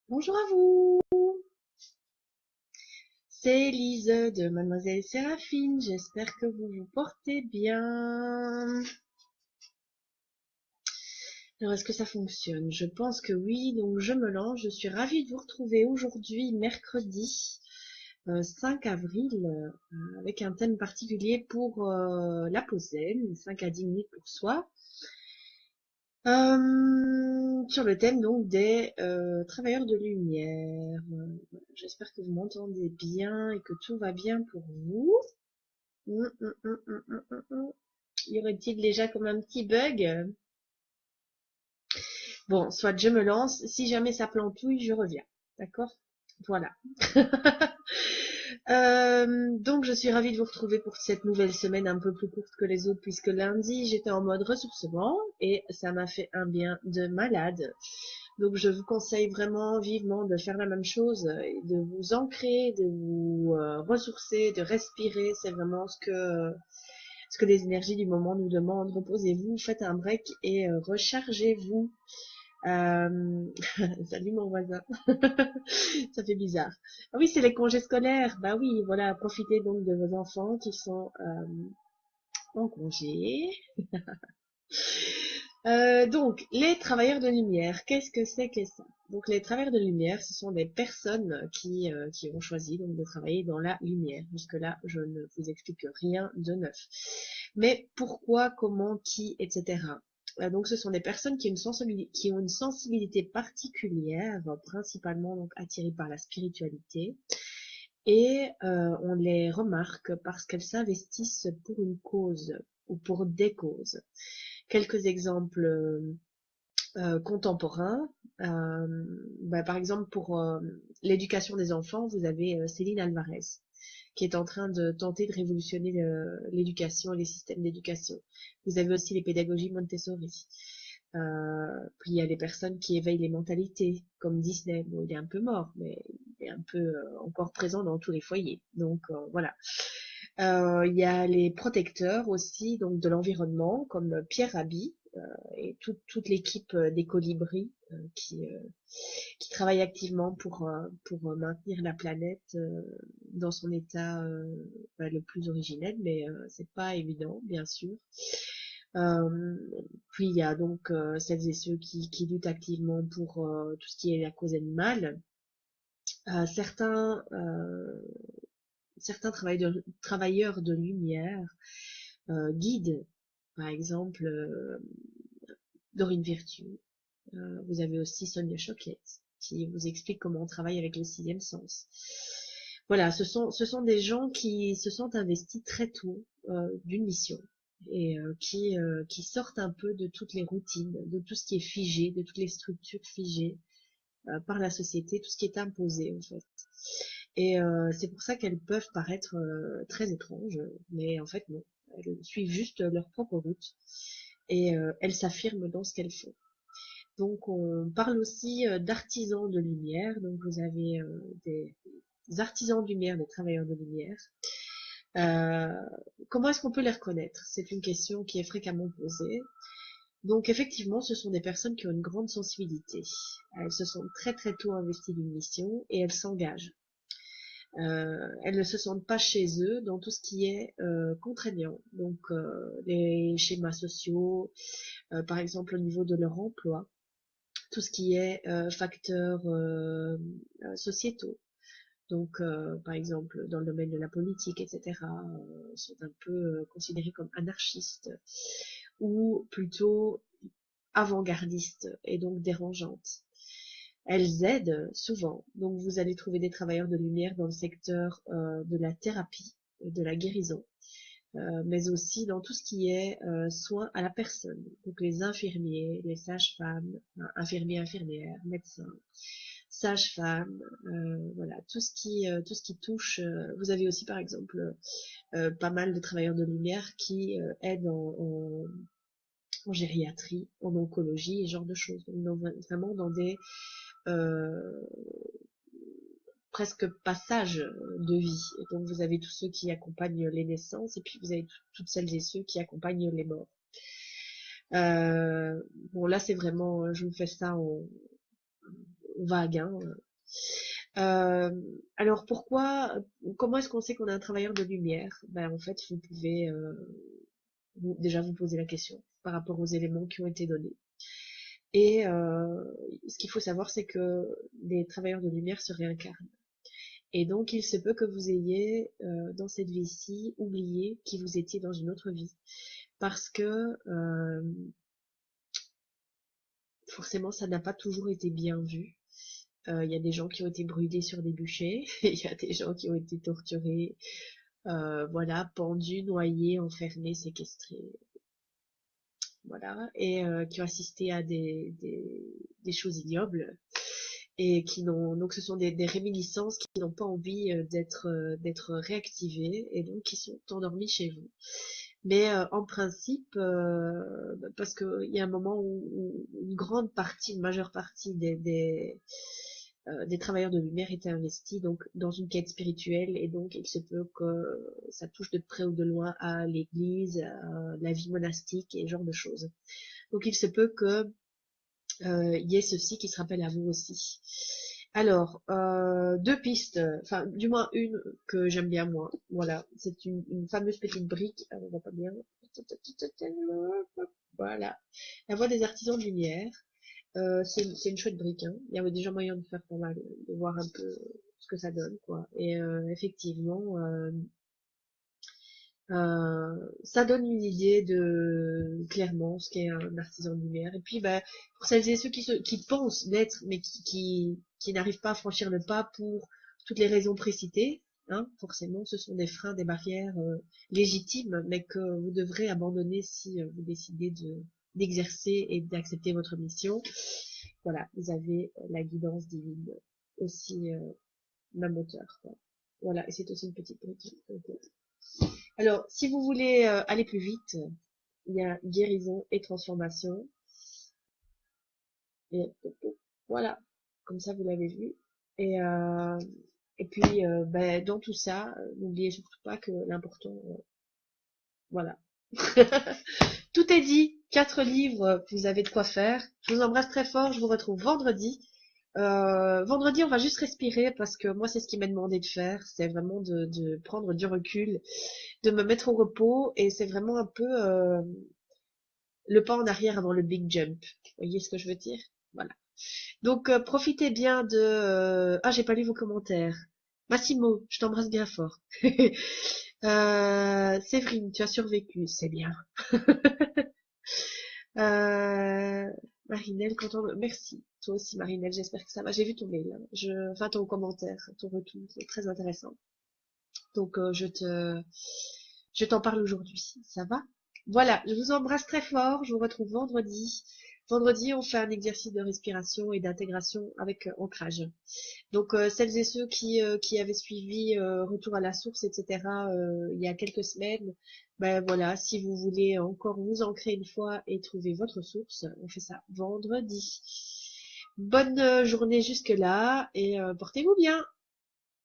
Bonjour à vous, c'est Lise de Mademoiselle Séraphine, j'espère que vous vous portez bien. Alors est-ce que ça fonctionne? Je pense que oui, donc je me lance, je suis ravie de vous retrouver aujourd'hui, mercredi 5 avril, avec un thème particulier pour la pause zen, 5 à 10 minutes pour soi. Sur le thème donc des travailleurs de lumière. J'espère que vous m'entendez bien et que tout va bien pour vous. Hum, hum, hum, hum, hum, hum. Y aurait-il déjà comme un petit bug? Bon, soit je me lance, si jamais ça plantouille, je reviens. D'accord? Voilà. Donc je suis ravie de vous retrouver pour cette nouvelle semaine un peu plus courte que les autres puisque lundi j'étais en mode ressourcement et ça m'a fait un bien de malade. Donc je vous conseille vraiment vivement de faire la même chose et de vous ancrer, de vous ressourcer, de respirer. C'est vraiment ce que les énergies du moment nous demandent. Reposez-vous, faites un break et rechargez-vous. Euh, Salut mon voisin. Ça fait bizarre. Ah oui, c'est les congés scolaires. Bah oui, voilà, profitez donc de vos enfants qui sont en congé. Donc, les travailleurs de lumière, qu'est-ce que c'est que ça? Donc, les travailleurs de lumière, ce sont des personnes qui ont choisi donc de travailler dans la lumière. Jusque-là, je ne vous explique rien de neuf. Mais pourquoi, comment, qui, etc. Donc, ce sont des personnes qui ont une sensibilité particulière, principalement donc attirées par la spiritualité, et on les remarque parce qu'elles s'investissent pour une cause ou pour des causes. Quelques exemples contemporains. Par exemple, pour l'éducation des enfants, vous avez Céline Alvarez, qui est en train de tenter de révolutionner l'éducation et les systèmes d'éducation. Vous avez aussi les pédagogies Montessori. Puis il y a les personnes qui éveillent les mentalités, comme Disney. Bon, il est un peu mort, mais il est un peu encore présent dans tous les foyers. Donc voilà. Il y a les protecteurs aussi, donc de l'environnement, comme Pierre Rabhi et toute l'équipe des Colibris qui travaille activement pour maintenir la planète dans son état le plus originel, mais c'est pas évident, bien sûr. Euh, Puis il y a donc celles et ceux qui luttent activement pour tout ce qui est la cause animale. Certains travailleurs de lumière guident, par exemple Dorine Virtue. Vous avez aussi Sonia Choquette qui vous explique comment on travaille avec le sixième sens. Voilà, ce sont des gens qui se sont investis très tôt d'une mission et qui sortent un peu de toutes les routines, de tout ce qui est figé, de toutes les structures figées par la société, tout ce qui est imposé en fait. Et c'est pour ça qu'elles peuvent paraître très étranges, mais en fait non. Elles suivent juste leur propre route et elles s'affirment dans ce qu'elles font. Donc on parle aussi d'artisans de lumière. Donc vous avez des artisans de lumière, des travailleurs de lumière. Euh, Comment est-ce qu'on peut les reconnaître? C'est une question qui est fréquemment posée. Donc effectivement, ce sont des personnes qui ont une grande sensibilité. Elles se sont très très tôt investies d'une mission et elles s'engagent. Elles ne se sentent pas chez eux dans tout ce qui est contraignant. Donc les schémas sociaux, par exemple au niveau de leur emploi, tout ce qui est facteurs sociétaux. Donc, par exemple, dans le domaine de la politique, etc., sont un peu considérés comme anarchistes ou plutôt avant-gardistes et donc dérangeantes. Elles aident souvent. Donc, vous allez trouver des travailleurs de lumière dans le secteur de la thérapie, de la guérison, mais aussi dans tout ce qui est soins à la personne. Donc, les infirmiers, les sages-femmes, infirmiers, infirmières, médecins, sages-femmes, voilà, tout ce qui touche. Vous avez aussi, par exemple, pas mal de travailleurs de lumière qui aident en gériatrie, en oncologie et ce genre de choses. Donc, vraiment dans des euh, presque passages de vie. Et donc vous avez tous ceux qui accompagnent les naissances et puis vous avez toutes celles et ceux qui accompagnent les morts. Bon là c'est vraiment, je vous fais ça vague, hein. Alors comment est-ce qu'on sait qu'on est un travailleur de lumière? Ben en fait, vous pouvez déjà vous poser la question par rapport aux éléments qui ont été donnés. Et ce qu'il faut savoir, c'est que les travailleurs de lumière se réincarnent. Et donc, il se peut que vous ayez, dans cette vie-ci, oublié qui vous étiez dans une autre vie. Parce que, forcément, ça n'a pas toujours été bien vu. Il y a des gens qui ont été brûlés sur des bûchers, il y a des gens qui ont été torturés, voilà, pendus, noyés, enfermés, séquestrés, voilà, et qui ont assisté à des choses ignobles. Et qui n'ont donc ce sont des réminiscences qui n'ont pas envie d'être réactivées et donc qui sont endormies chez vous. Mais en principe, parce qu'il y a un moment où une grande partie, une majeure partie des travailleurs de lumière étaient investis donc dans une quête spirituelle et donc il se peut que ça touche de près ou de loin à l'église, à la vie monastique et ce genre de choses. Donc il se peut que il y ait ceci qui se rappelle à vous aussi. Alors, deux pistes, enfin du moins une que j'aime bien moi. Voilà, c'est une fameuse petite brique. Alors, on va pas bien. Voilà, la voix des artisans de lumière. C'est une chouette brique. Hein. Il y avait déjà moyen de faire pas mal, de voir un peu ce que ça donne, quoi. Et effectivement, ça donne une idée de clairement ce qu'est un artisan de lumière. Et puis, bah, pour celles et ceux qui pensent l'être, mais qui n'arrivent pas à franchir le pas pour toutes les raisons précitées, hein, forcément, ce sont des freins, des barrières légitimes, mais que vous devrez abandonner si vous décidez d'exercer et d'accepter votre mission. Voilà, vous avez la guidance divine aussi, même hauteur, quoi. Voilà, et c'est aussi une petite brique. Alors, si vous voulez aller plus vite, il y a guérison et transformation. Et voilà, comme ça vous l'avez vu. Et, euh, et puis, ben, dans tout ça, n'oubliez surtout pas que l'important, voilà. Tout est dit, 4 livres, vous avez de quoi faire. Je vous embrasse très fort, je vous retrouve vendredi. Vendredi, on va juste respirer parce que moi, c'est ce qui m'a demandé de faire. C'est vraiment de prendre du recul, de me mettre au repos et c'est vraiment un peu le pas en arrière avant le big jump. Vous voyez ce que je veux dire? Voilà. Donc, profitez bien de... Ah, j'ai pas lu vos commentaires. Massimo, je t'embrasse bien fort. Séverine, tu as survécu, c'est bien. Euh, Marinelle, merci. Toi aussi, Marinelle, j'espère que ça va. J'ai vu ton mail, hein. Enfin, ton commentaire, ton retour, c'est très intéressant. Donc, je t'en parle aujourd'hui. Ça va? Voilà, je vous embrasse très fort. Je vous retrouve vendredi. Vendredi, on fait un exercice de respiration et d'intégration avec ancrage. Donc, celles et ceux qui avaient suivi Retour à la source, etc., il y a quelques semaines, ben voilà, si vous voulez encore vous ancrer une fois et trouver votre source, on fait ça vendredi. Bonne journée jusque-là et portez-vous bien.